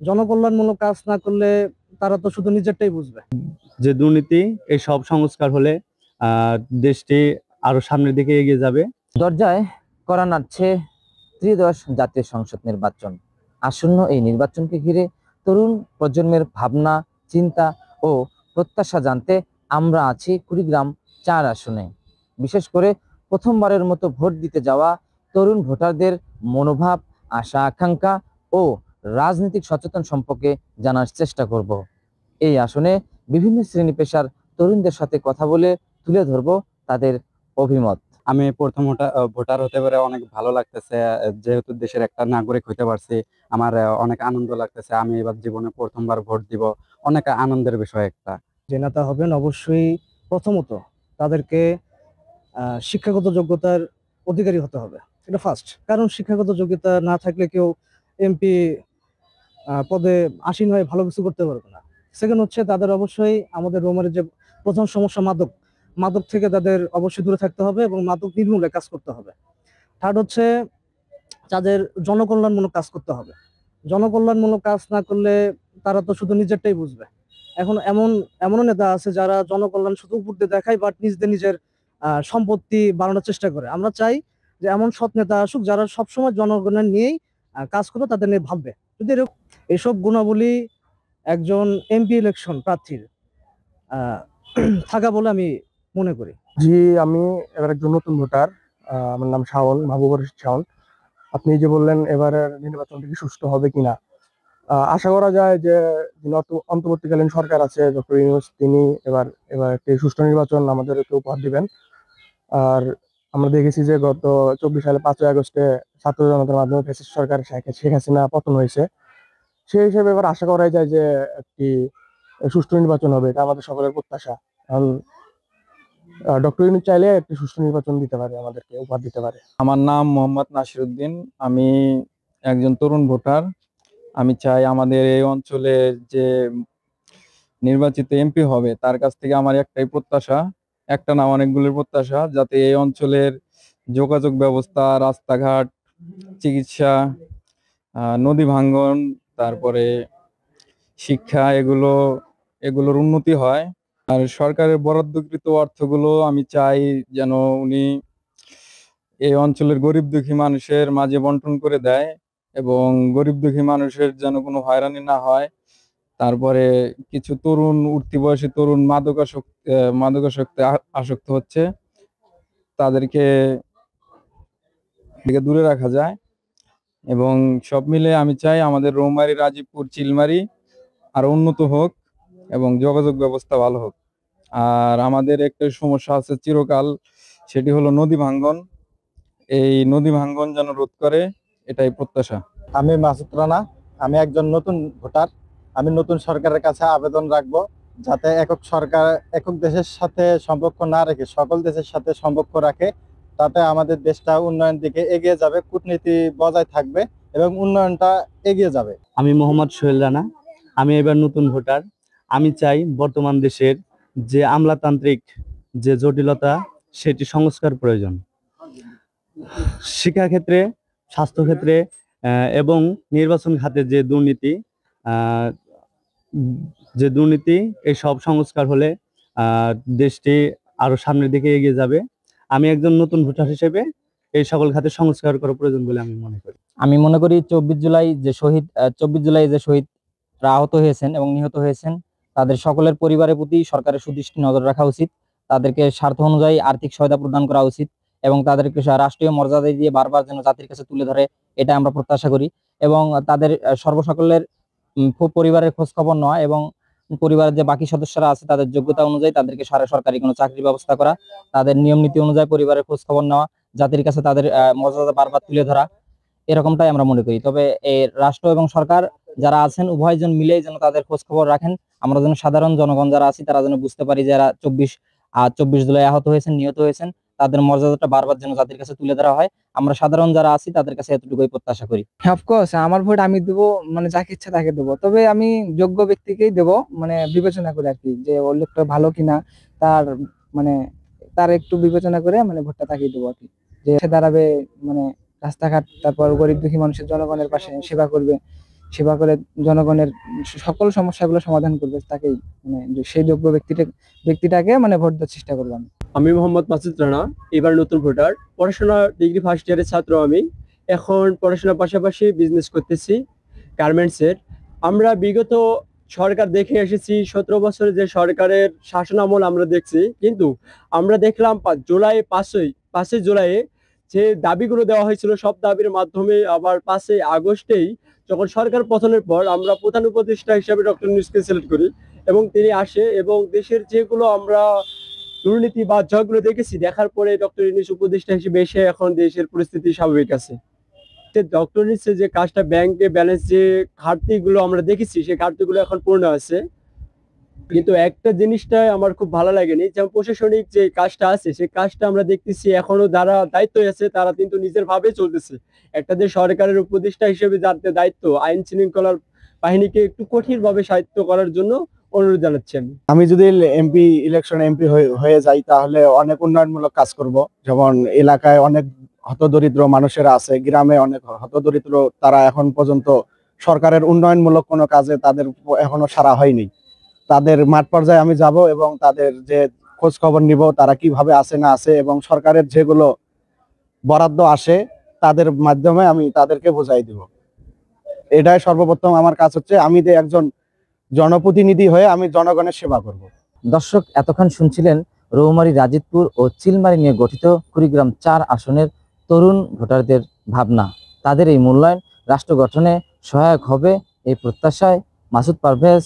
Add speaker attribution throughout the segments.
Speaker 1: জনকল্যাণমূলক কাজ না করলে তারা তো শুধু নিজেরটাই বুঝবে।
Speaker 2: যে দুর্নীতি, এই সব সংস্কার হলে আহ দেশটি আরো সামনের দিকে এগিয়ে যাবে।
Speaker 3: দরজায় কড়া নাড়ছে ত্রিদশ জাতীয় সংসদ নির্বাচন। আসন্ন এই নির্বাচনকে ঘিরে তরুণ প্রজন্মের ভাবনা, চিন্তা ও প্রত্যাশা জানতে আমরা আছি কুড়িগ্রাম 4 আসনে। বিশেষ করে প্রথমবারের মতো ভোট দিতে যাওয়া তরুণ ভোটারদের মনোভাব, আশা আকাঙ্ক্ষা ও রাজনৈতিক সচেতন সম্পর্কে জানার চেষ্টা করব। এই আসনে বিভিন্ন শ্রেণী পেশার তরুণদের সাথে কথা বলে তুলে ধরব তাদের অভিমত।
Speaker 2: আমি প্রথম ভোটার হতে পারে অনেক ভালো লাগতেছে। যেহেতু দেশের একটা নাগরিক হতে পারছি, আমার অনেক আনন্দ লাগতেছে। আমি এবার জীবনে প্রথমবার ভোট দিব, অনেক আনন্দের বিষয় একটা।
Speaker 1: যে নেতা হবেন অবশ্যই প্রথমত তাদেরকে শিক্ষাগত যোগ্যতার অধিকারী হতে হবে, এটা ফার্স্ট। কারণ শিক্ষাগত যোগ্যতা না থাকলে কেউ এমপি পদে আসীন হয়ে ভালো কিছু করতে পারবে না। সেকেন্ড হচ্ছে তাদের অবশ্যই আমাদের রোমারের যে প্রধান সমস্যা মাদক, মাদক থেকে তাদের অবশ্যই দূরে থাকতে হবে এবং মাদক নির্মূলে কাজ করতে হবে। থার্ড হচ্ছে তাদের জনকল্যাণমূলক কাজ করতে হবে। জনকল্যাণমূলক কাজ না করলে তারা তো শুধু নিজেরটাই বুঝবে। এখন এমনও নেতা আছে যারা জনকল্যাণ শুধু উপর দিয়ে দেখায়, বাট নিজের সম্পত্তি বাড়ানোর চেষ্টা করে। আমরা চাই যে এমন সৎ নেতা আসুক যারা সবসময় জনগণের নিয়েই কাজ করে, তাদের নিয়ে ভাববে। যদি এসব গুণাবলী একজন এমপি ইলেকশন প্রার্থীর আহ থাকা বলে আমি মনে করি।
Speaker 4: জি, আমি এবার একজন নতুন ভোটার। আমার নাম শাওন, মাহবুবুর রশিদ শাওন। আপনি যে বললেন এবারের নির্বাচনটা কি সুষ্ঠু হবে কিনা, আশা করা যায় যে যিনি অন্তর্বর্তীকালীন সরকার আছে, ডক্টর ইউনূস, তিনি এবার এবার একটি সুষ্ঠু নির্বাচন আমাদেরকে উপহার দিবেন। আর আমরা দেখেছি যে গত 24 সালে 5ই আগস্টে ছাত্র জনতার মাধ্যমে ফ্যাসিস্ট সরকার শেখ হাসিনা পতন হয়েছে। সেই হিসেবে এবার আশা করা যায় যে একটি সুষ্ঠু নির্বাচন হবে, এটা আমাদের সকলের প্রত্যাশা। কারণ ডক্টর ইউনূস চাইলে একটি সুষ্ঠু নির্বাচন দিতে পারে, আমাদেরকে উপহার দিতে পারে।
Speaker 5: আমার নাম মোহাম্মদ নাসিরউদ্দিন। আমি একজন তরুণ ভোটার। আমি চাই আমাদের এই অঞ্চলের যে নির্বাচিত এমপি হবে তার কাছ থেকে আমার একটাই প্রত্যাশা, একটা না অনেকগুলোর প্রত্যাশা, যাতে এই অঞ্চলের যোগাযোগ ব্যবস্থা, রাস্তাঘাট, চিকিৎসা, নদী ভাঙ্গন, তারপরে শিক্ষা, এগুলোর উন্নতি হয়। আর সরকারের বরাদ্দকৃত অর্থগুলো আমি চাই যেন উনি এই অঞ্চলের গরিব দুঃখী মানুষের মাঝে বন্টন করে দেয়, এবং গরিব দুঃখী মানুষের যেন কোনো হয়রানি না হয়। তারপরে কিছু তরুণ, উঠতি বয়সী তরুণ মাদকাসক্তে আসক্ত হচ্ছে, তাদেরকে দূরে রাখা যায়। এবং সব মিলে আমি চাই আমাদের রৌমারী, রাজীবপুর, চিলমারী আরো উন্নত হোক এবং যোগাযোগ ব্যবস্থা ভালো হোক। আর আমাদের একটা সমস্যা আছে চিরকাল, সেটি হলো নদী ভাঙ্গন। এই নদী ভাঙ্গন যেন রোধ করে, এটাই প্রত্যাশা।
Speaker 6: আমি মাসুদ রানা, আমি একজন নতুন ভোটার। আমি নতুন সরকারের কাছে আবেদন রাখবো যাতে একক দেশের সাথে সম্পর্ক না রেখে সকল দেশের সাথে সম্পর্ক রাখে। তাতে আমাদের দেশটা উন্নয়ন দিকে এগিয়ে যাবে, কূটনীতি বজায় থাকবে এবং উন্নয়নটা এগিয়ে যাবে।
Speaker 2: আমি মোহাম্মদ সোহেল রানা, আমি এবার নতুন ভোটার। আমি চাই বর্তমান দেশের যে আমলাতান্ত্রিক যে জটিলতা, সেটি সংস্কার প্রয়োজন। শিক্ষাক্ষেত্রে, স্বাস্থ্যক্ষেত্রে এবং নির্বাচন খাতে আহ, যে দুর্নীতি, এই সব সংস্কার হলে দেশটি আরো সামনের দিকে এগিয়ে যাবে। আমি একজন নতুন ভোটার হিসেবে এই সকল খাতে সংস্কার করা প্রয়োজন বলে আমি মনে করি।
Speaker 3: আমি মনে করি 24 জুলাই যে শহীদরা আহত হয়েছেন এবং নিহত হয়েছেন, তাদের সকলের পরিবারের প্রতি সরকারের সুদৃষ্টি নজর রাখা উচিত। তাদেরকে স্বার্থ অনুযায়ী আর্থিক সহায়তা প্রদান করা উচিত এবং তাদেরকে রাষ্ট্রীয় মর্যাদা দিয়ে বারবার যেন জাতির কাছে তুলে ধরে, এটা আমরা প্রত্যাশা করি। এবং তাদের সর্বসকলের পরিবারের খোঁজ খবর নেওয়া এবং পরিবারের যে বাকি সদস্যরা আছে তাদের যোগ্যতা অনুযায়ী তাদেরকে সরকারি কোনো চাকরির ব্যবস্থা করা, তাদের নিয়ম নীতি অনুযায়ী পরিবারের খোঁজ খবর নেওয়া, জাতির কাছে তাদের মর্যাদা বারবার তুলে ধরা, এরকমটাই আমরা মনে করি। তবে এই রাষ্ট্র এবং সরকার যারা আছেন উভয়জন মিলেই যেন তাদের খোঁজ খবর রাখেন। আমরা যেন সাধারণ জনগণ যারা আছি তারা যেন বুঝতে পারি যারা 24 জুলাই আহত হয়েছেন, নিহত হয়েছেন, তাদের মর্যাদাটা বারবার যেন জাতির কাছে তুলে ধরা হয়। আমরা সাধারণ যারা আছি তাদের কাছে এতটুকুই প্রত্যাশা করি।
Speaker 7: অফকোর্স আমার ভোট আমি দেবো, মানে যাকে ইচ্ছা তাকে দেবো। তবে আমি যোগ্য ব্যক্তিকেই দেবো, মানে বিবেচনা করে আর কি, যে ওর লোকটা ভালো কিনা, তার মানে তার একটু বিবেচনা করে মানে ভোটটা তাকেই দেবো আর কি, যে সে দাঁড়াবে, মানে রাস্তাঘাট, তারপর গরিব দুঃখী মানুষের, জনগণের পাশে সেবা করবে, সেবা করে জনগণের সকল সমস্যাগুলো সমাধান করবে, তাকেই মানে সেই যোগ্য ব্যক্তিটাকে মানে ভোট দেওয়ার চেষ্টা করবো আমি।
Speaker 8: আমি মোহাম্মদ মাসুদ রানা, এবার নতুন ভোটার। পড়াশোনা ডিগ্রি ফার্স্ট ইয়ারের ছাত্র আমি। এখন পড়াশোনার পাশাপাশি বিজনেস করতেছি গার্মেন্টসের। আমরা বিগত সরকার দেখে এসেছি, 17 বছরে যে সরকারের শাসনামল আমরা দেখছি, কিন্তু আমরা দেখলাম পাঁচই জুলাইয়ে যে দাবিগুলো দেওয়া হয়েছিল সব দাবির মাধ্যমে আবার 5ই আগস্টেই যখন সরকার পতনের পর আমরা প্রধান উপদেষ্টা হিসাবে ডক্টর ইউনূসকে সিলেক্ট করি এবং তিনি আসে এবং দেশের যেগুলো আমরা দুর্নীতি বা যেগুলো দেখেছি, দেখার পরে ডক্টর ইউনূস উপদেষ্টা হিসেবে এসে এখন দেশের পরিস্থিতি স্বাভাবিক আছে। ডক্টর ইউনূসের যে কাজটা, ব্যাংকে ব্যালেন্স যে ঘাটতিগুলো আমরা দেখেছি, সেই ঘাটতিগুলো এখন পূর্ণ আছে। কিন্তু একটা জিনিসটা আমার খুব ভালো লাগেনি, যেমন প্রশাসনিক যে কাজটা আছে সেই কাজটা আমরা দেখতেছি এখনো যারা দায়িত্ব আছে তারা কিন্তু নিজের ভাবে চলতেছে। একটা যে সরকারের উপদেষ্টা হিসেবে যার দায়িত্ব, আইন শৃঙ্খলার বাহিনীকে একটু কঠিন ভাবে সাহায্য করার জন্য অনুরোধ জানাচ্ছি আমি।
Speaker 6: আমি যদি ইলেকশনে এমপি হয়ে যাই তাহলে অনেক উন্নয়নমূলক কাজ করব। যেমন এলাকায় অনেক হতদরিদ্র মানুষেরা আছে, গ্রামে অনেক হতদরিদ্র, তারা এখন পর্যন্ত সরকারের উন্নয়নমূলক কোনো কাজে তাদের এখনো সাড়া হয়নি। তাদের মাঠ পর্যায়ে আমি যাব এবং তাদের যে খোঁজ খবর নিব, তারা কিভাবে আছে না আছে, এবং সরকারের যেগুলো বরাদ্দ আসে তাদের মাধ্যমে আমি তাদেরকে বোঝাই দিব। এটাই সর্বপ্রথম আমার কাজ হচ্ছে, আমি যে একজন জনপ্রতিনিধি হয়ে আমি জনগণের সেবা করব।
Speaker 3: দর্শক, এতক্ষণ শুনছিলেন রৌমারী, রাজীবপুর ও চিলমারী নিয়ে গঠিত কুড়িগ্রাম 4 আসনের তরুণ ভোটারদের ভাবনা। তাদের এই মূল্যায়ন রাষ্ট্র গঠনে সহায়ক হবে এই প্রত্যাশায় মাসুদ পারভেজ,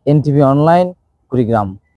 Speaker 3: এনটিভি অনলাইন, কুড়িগ্রাম।